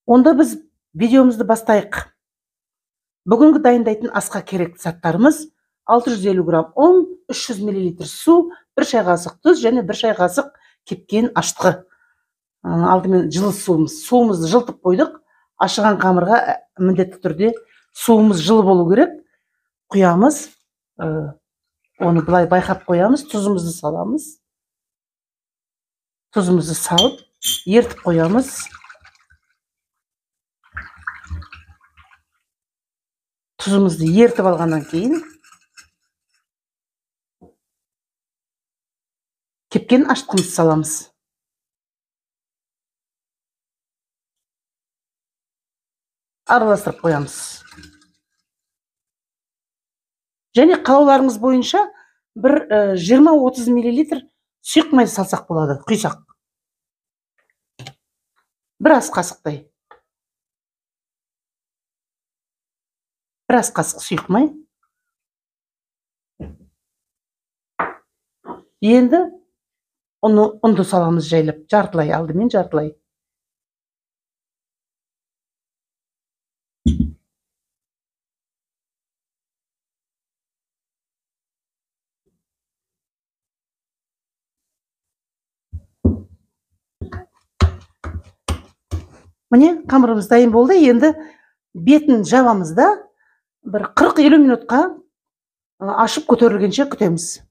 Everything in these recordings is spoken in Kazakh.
Онда біз видеомызды бастайық. Бүгінгі дайындайтын асқа керек заттарымыз 650 грамм ұн, 300 мл су, 1 шай қасық тұз және 1 шай қасық кепкен аштығы. Алдымен жылы суымыз. Суымызды жылтып қойдық. Ашыған қамырға міндетті түрде суымыз жылы болу керек. Құямыз, оны былай байқап қоямыз, тұзымызды саламыз. Тұзымызды салып, ертіп қоямыз. Тұзымызды ертіп алғаннан кейін кепкен аштығымызды саламыз. Араластырып қоямыз. Және қалауларыңыз бойынша бір 20-30 мл сұйық май салсақ болады, құйсақ. Бір ас қасықтай. Бір ас қасық сұйық май. Енді ұнды саламыз жайлап, жартылай, алдымен жартылай. Міне, қамырымыз дайын болды. Енді бетін жабамыз да, бір 40-50 минутқа ашып көтерілгенше күтеміз.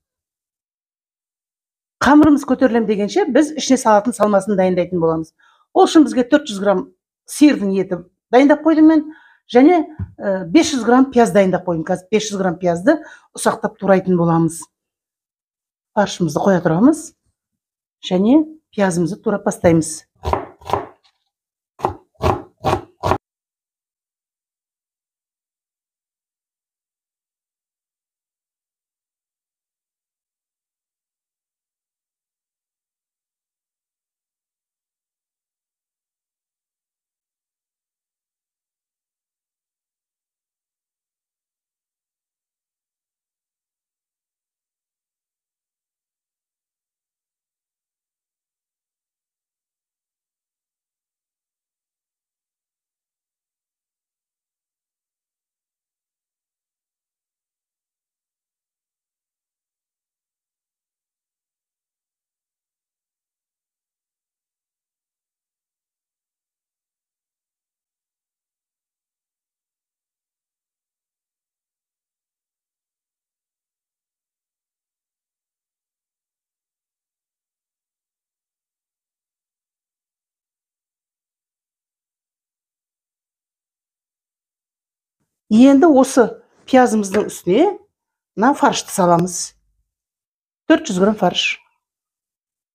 Қамырымыз көтерілем дегенше біз ішіне салатын салмасын дайындайтын боламыз. Ол үшін бізге 400 грамм сиырдың еті дайындап қойдым мен, және 500 грамм пияз дайындап қойдым. Қазір 500 грамм пиязды ұсақтап турайтын боламыз. Фаршымызды қоя тұрамыз, және пиязымызды турап бастаймыз. Енді осы пиязымыздың үстіне мына фаршты саламыз. 400 грамм фарш.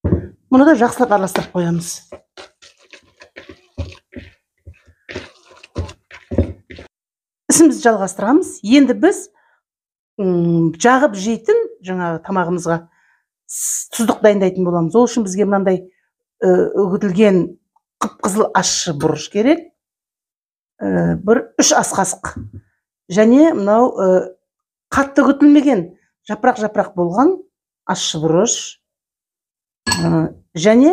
Мұны да жақсылап араластырып қоямыз. Ісімізді жалғастырамыз. Енді біз жағып жейтін жаңағы тамағымызға тұздық дайындайтын боламыз. Ол үшін бізге мынандай үгітілген қып-қызыл ащы бұрыш керек. Бір 3 ас қасық. Және мынау қатты үгітілмеген жапырақ болған ащы бұрыш. Және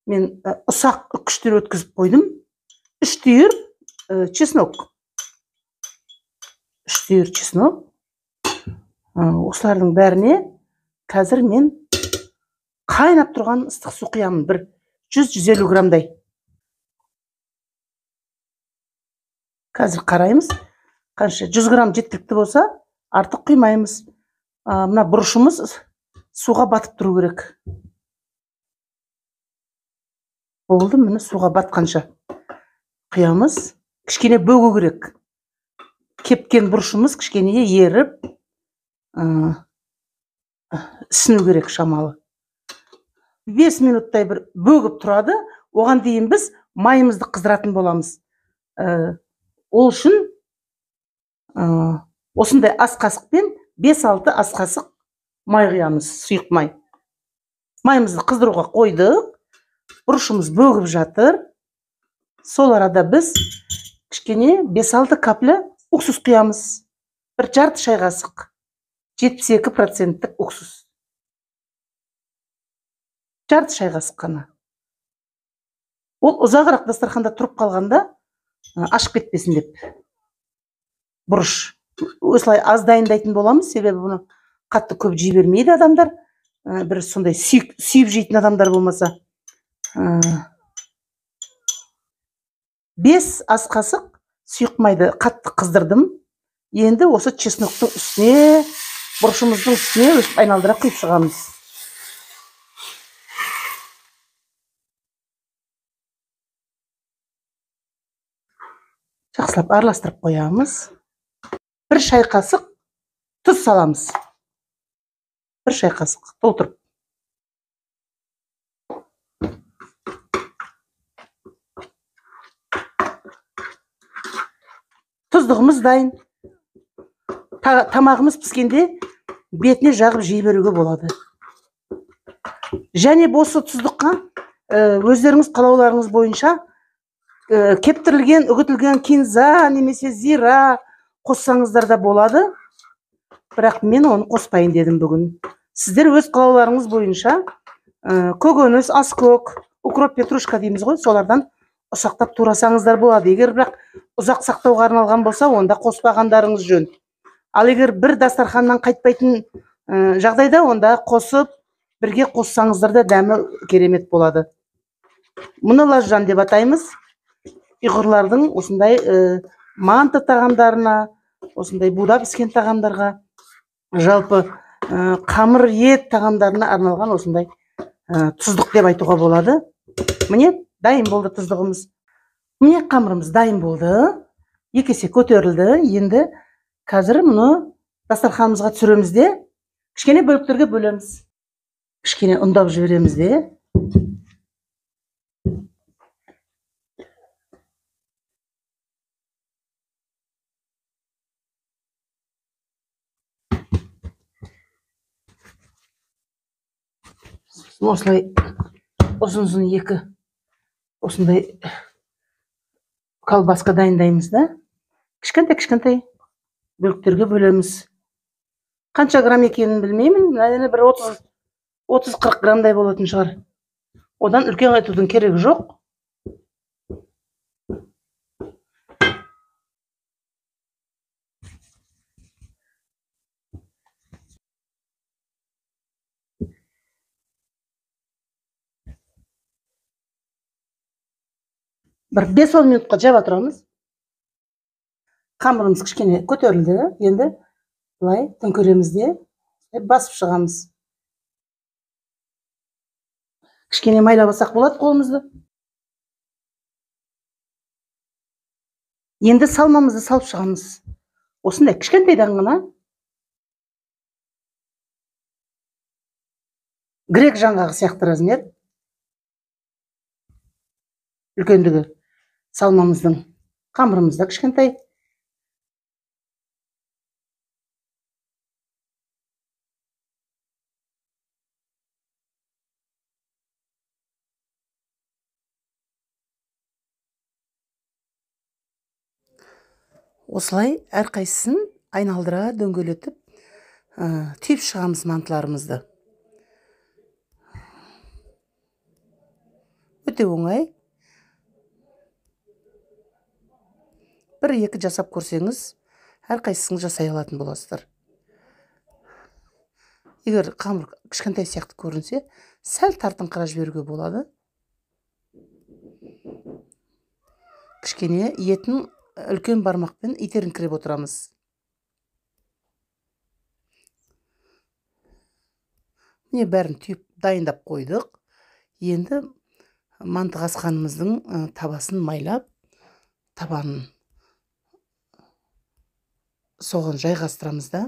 мен ұсақ үккіштер өткізіп қойдым. 3 түйір чеснок. 3 түйір чеснок. Осылардың бәріне қазір мен қайнап тұрған ыстық су құямын. Бір 100-150 граммдай. Қазір қараймыз. Қанша 100 грамм жеткілікті болса, артық құймаймыз. Мына бұрышымыз суға батып тұру керек. Болды, міне суға батқанша құямыз. Кішкене бөгу керек. Кепкен бұрышымыз кішкене еріп, ісіну керек шамалы. 5 минуттай бір бөгіп тұрады. Оған дейін біз майымызды қыздыратын боламыз. Ол үшін осындай ас қасықпен 5-6 ас қасық май құямыз, сұйық май. Майымызды қыздыруға қойдық. Бұрышымыз бөгіп жатыр. Сол арада біз кішкене 5-6 капля уксус құямыз. Бір жарты шай қасық. 72% уксус. Жарты шай қасық қана. Ол ұзағырақ дастарханда тұрып қалғанда ашып кетпесін деп. Бұрыш. Осылай аз дайындайтын боламыз, себебі бұны қатты көп жей бермейді адамдар. Бір сондай сүйіп жейтін адамдар болмаса. 5 ас қасық сұйық майды қатты қыздырдым. Енді осы чесноктың үстіне, бұрышымыздың үстіне өстіп айналдыра құйып шығамыз. Жақсылап араластырып қоямыз. 1 шай қасық тұз саламыз. 1 шай қасық толтырып. Тұздығымыз дайын. Тамағымыз піскенде бетіне жағып жей беруге болады. Және осы тұздыққа өздеріңіз қалауларыңыз бойынша кептірілген, үгітілген кинза немесе зира қоссаңыздар да болады. Бірақ мен оны қоспайын дедім бүгін. Сіздер өз қалауларыңыз бойынша көкөніс, аскөк, укроп, петрушка дейміз ғой, солардан ұсақтап турасаңыздар болады. Егер бірақ ұзақ сақтауға арналған болса, онда қоспағандарыңыз жөн. Ал егер бір дастарханнан қайтпайтын жағдайда, онда қосып, бірге қоссаңыздар да дәмі керемет болады. Мұны лажжан деп атаймыз. Ұйғырлардың осындай манты тағамдарына, осындай буда піскен тағамдарға, жалпы қамыр ет тағамдарына арналған осындай тұздық деп айтуға болады. Міне дайын болды тұздығымыз. Міне қамырымыз дайын болды. 2 есе көтерілді. Енді қазір мұны дастарханымызға түсіреміз де, кішкене бөліктерге бөлеміз. Кішкене ұндап жібереміз де. Осылай ұзын-ұзын 2 осындай колбаска дайындаймыз да. Кішкентай бөліктерге бөлеміз. Қанша грамм екенін білмеймін. Әне бір 30-40 граммдай болатын шығар. Одан үлкен айтудың керегі жоқ. Бір 5-10 минутқа жаба тұрамыз. Қамырымыз кішкене көтерілді. Енді бұлай төңкереміз де басып шығамыз. Кішкене майлабасақ болады қолымызды. Енді салмамызды салып шығамыз. Осындай кішкентайдан ғана. Грек жаңғағы сияқты размер. Үлкендігі салмамыздың. Қамырымызда кішкентай. Осылай әрқайсысын айналдыра дөңгелетіп түйіп шығамыз мантыларымызды. Өте оңай. 1-2 жасап көрсеңіз, әрқайсысын жасай алатын боласыздар. Егер қамыр кішкентай сияқты көрінсе, сәл тартыңқыра жіберуге болады. Кішкене етін үлкен бармақпен итеріңкіреп отырамыз. Міне бәрін түйіп дайындап қойдық. Енді манты қасқанымыздың табасын майлап, табанын соған жайғастырамыз да.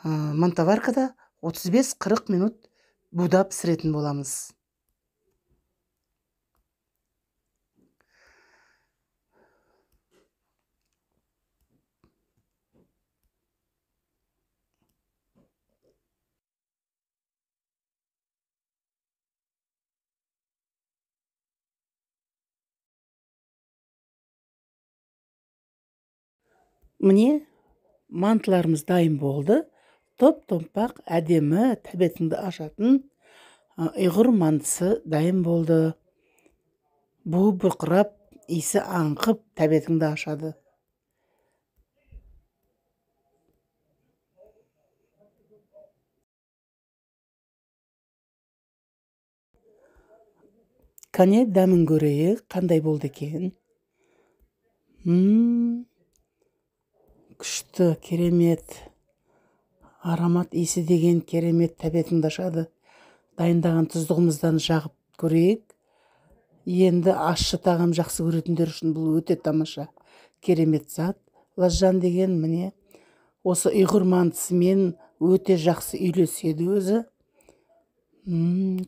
Мантоваркада 35-40 минут буда пісіретін боламыз. Міне мантыларымыз дайын болды. Топ-томпақ, әдемі, тәбетіңді ашатын ұйғыр мантысы дайын болды. Буы бұрқырап, иісі аңқып, тәбетіңді ашады. Кәне дәмін көрейік, қандай болды екен? Күшті, керемет. Аромат иісі деген керемет, тәбетіңді ашады. Дайындаған тұздығымыздан жағып көрейік. Енді ащы тағам жақсы көретіндер үшін бұл өте тамаша, керемет зат. Лазжан деген міне осы ұйғыр мантысымен өте жақсы үйлеседі өзі.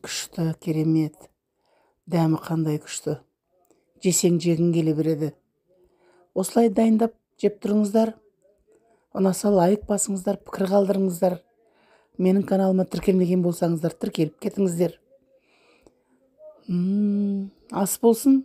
Күшті, керемет. Дәмі қандай күшті. Жесең жегің келе береді. Осылай дайындап жеп тұрыңыздар. Ұнаса лайк басыңыздар, пікір қалдырыңыздар. Менің каналыма тіркелмеген болсаңыздар, тіркеліп кетіңіздер. Ас болсын.